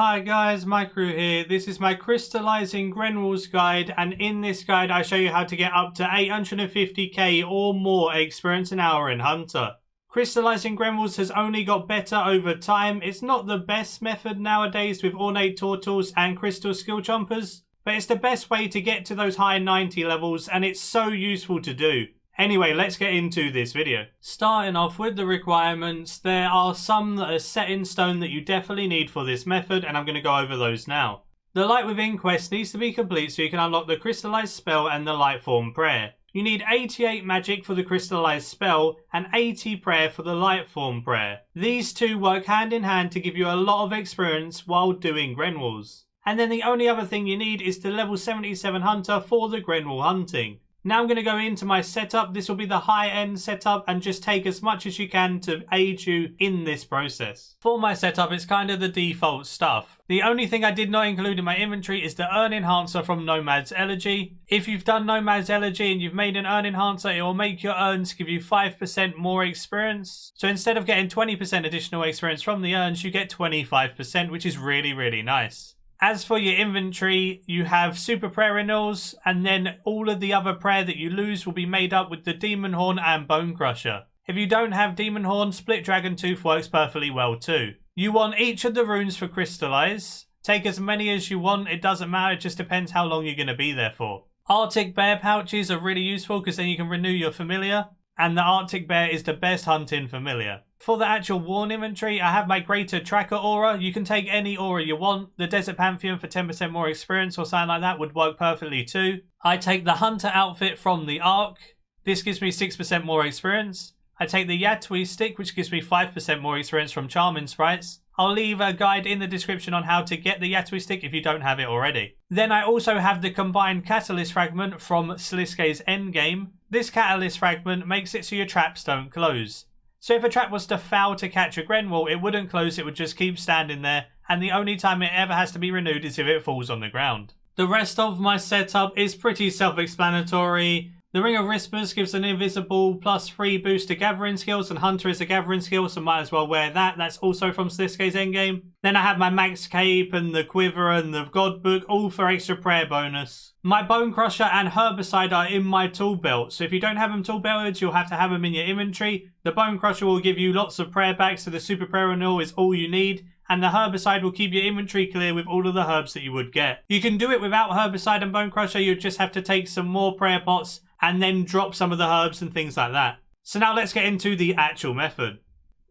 Hi guys, Maikeru here. This is my Crystallising Grenwalls guide, and in this guide I show you how to get up to 850k or more experience an hour in Hunter. Crystallising Grenwalls has only got better over time. It's not the best method nowadays with ornate tortles and crystal skill chompers, but it's the best way to get to those high 90 levels, and it's so useful to do. Anyway, let's get into this video. Starting off with the requirements, there are some that are set in stone that you definitely need for this method, and I'm going to go over those now. The Light Within quest needs to be complete so you can unlock the Crystallized spell and the Light Form prayer. You need 88 magic for the Crystallized spell and 80 prayer for the Light Form prayer. These two work hand in hand to give you a lot of experience while doing Grenwalls. And then the only other thing you need is the level 77 Hunter for the Grenwall hunting. Now I'm going to go into my setup. This will be the high-end setup and just take as much as you can to aid you in this process. For my setup, it's kind of the default stuff. The only thing I did not include in my inventory is the Urn Enhancer from Nomad's Elegy. If you've done Nomad's Elegy and you've made an Urn Enhancer, it will make your urns give you 5% more experience. So instead of getting 20% additional experience from the urns, you get 25%, which is really, really nice. As for your inventory, you have super prayer renewals, and then all of the other prayer that you lose will be made up with the Demon Horn and Bone Crusher. If you don't have Demon Horn, Split Dragon Tooth works perfectly well too. You want each of the runes for Crystallize. Take as many as you want, it doesn't matter, it just depends how long you're going to be there for. Arctic Bear pouches are really useful because then you can renew your familiar, and the Arctic Bear is the best hunting familiar. For the actual worn inventory, I have my Greater Tracker Aura. You can take any aura you want. The Desert Pantheon for 10% more experience or something like that would work perfectly too. I take the Hunter outfit from the Ark. This gives me 6% more experience. I take the Yatui stick, which gives me 5% more experience from Charming Sprites. I'll leave a guide in the description on how to get the Yatui stick if you don't have it already. Then I also have the combined Catalyst Fragment from Sliske's Endgame. This Catalyst Fragment makes it so your traps don't close. So if a trap was to fail to catch a Grenwall, it wouldn't close, it would just keep standing there, and the only time it ever has to be renewed is if it falls on the ground. The rest of my setup is pretty self-explanatory. The Ring of Whispers gives an invisible +3 boost to gathering skills, and Hunter is a gathering skill, so might as well wear that. That's also from Sliske's Endgame. Then I have my Max Cape and the Quiver and the God Book, all for extra prayer bonus. My Bone Crusher and Herbicide are in my tool belt, so if you don't have them tool belted, you'll have to have them in your inventory. The Bone Crusher will give you lots of prayer back, so the Super Prayer Renewal is all you need. And the Herbicide will keep your inventory clear with all of the herbs that you would get. You can do it without Herbicide and Bone Crusher, you just have to take some more prayer pots and then drop some of the herbs and things like that. So now let's get into the actual method.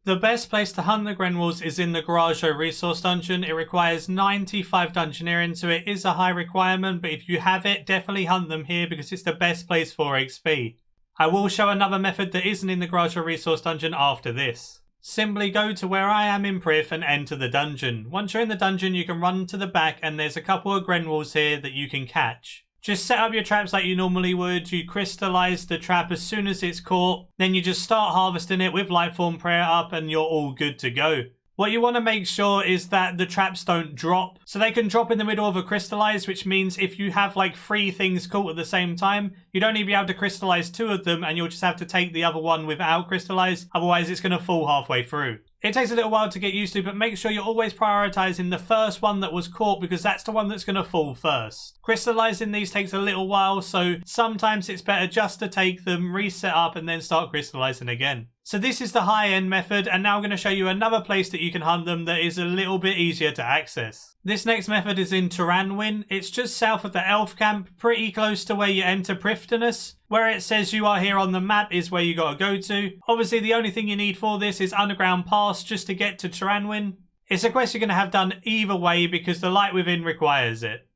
The best place to hunt the Grenwalls is in the Garajo Resource Dungeon. It requires 95 Dungeoneering, so it is a high requirement, but if you have it, definitely hunt them here because it's the best place for XP. I will show another method that isn't in the Garajo Resource Dungeon after this. Simply go to where I am in Prif and enter the dungeon. Once you're in the dungeon, you can run to the back and there's a couple of Grenwalls here that you can catch. Just set up your traps like you normally would. You crystallize the trap as soon as it's caught. Then you just start harvesting it with Lightform Prayer up and you're all good to go. What you want to make sure is that the traps don't drop. So they can drop in the middle of a crystallize, which means if you have like 3 things caught at the same time, you'd only be able to crystallize 2 of them and you'll just have to take the other one without crystallize. Otherwise it's going to fall halfway through. It takes a little while to get used to, but make sure you're always prioritizing the first one that was caught because that's the one that's going to fall first. Crystallizing these takes a little while, so sometimes it's better just to take them, reset up, and then start crystallizing again. So this is the high-end method, and now I'm going to show you another place that you can hunt them that is a little bit easier to access. This next method is in Turanwin. It's just south of the elf camp, pretty close to where you enter Prifdinus. Where it says you are here on the map is where you got to go to. Obviously the only thing you need for this is Underground Pass just to get to Turanwin. It's a quest you're going to have done either way because the Light Within requires it.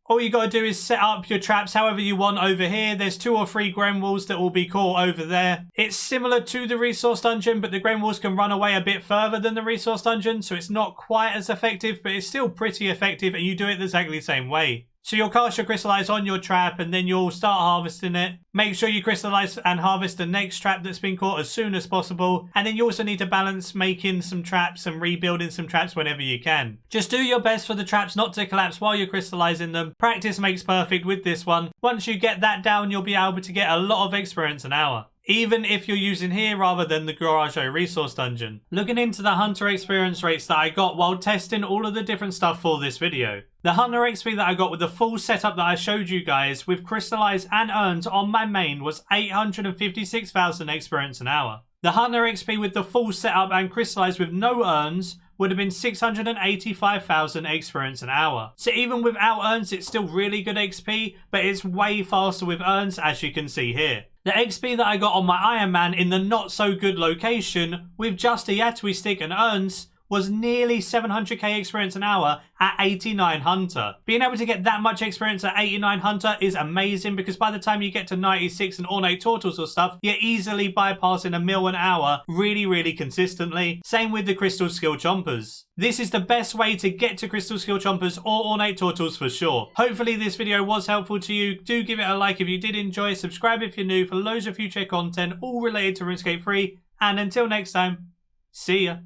All you got to do is set up your traps however you want over here. There's 2 or 3 Grenwalls that will be caught over there. It's similar to the Resource Dungeon, but the Grenwalls can run away a bit further than the Resource Dungeon, so it's not quite as effective, but it's still pretty effective and you do it exactly the same way. So you'll cast your Crystallize on your trap and then you'll start harvesting it. Make sure you crystallize and harvest the next trap that's been caught as soon as possible. And then you also need to balance making some traps and rebuilding some traps whenever you can. Just do your best for the traps not to collapse while you're crystallizing them. Practice makes perfect with this one. Once you get that down, you'll be able to get a lot of experience an hour. even if you're using here rather than the Garage resource dungeon. Looking into the hunter experience rates that I got while testing all of the different stuff for this video. The hunter XP that I got with the full setup that I showed you guys with crystallized and urns on my main was 856,000 experience an hour. The hunter XP with the full setup and crystallized with no urns would have been 685,000 experience an hour. So even without urns, it's still really good XP, but it's way faster with urns, as you can see here. The XP that I got on my Iron Man in the not so good location with just a Yatui stick and urns was nearly 700k experience an hour at 89 Hunter. Being able to get that much experience at 89 Hunter is amazing, because by the time you get to 96 and ornate turtles or stuff, you're easily bypassing a mil an hour really consistently. Same with the crystal skill chompers. This is the best way to get to crystal skill chompers or ornate turtles for sure. Hopefully this video was helpful to you. Do give it a like if you did enjoy, subscribe if you're new for loads of future content all related to RuneScape 3, and until next time, see ya.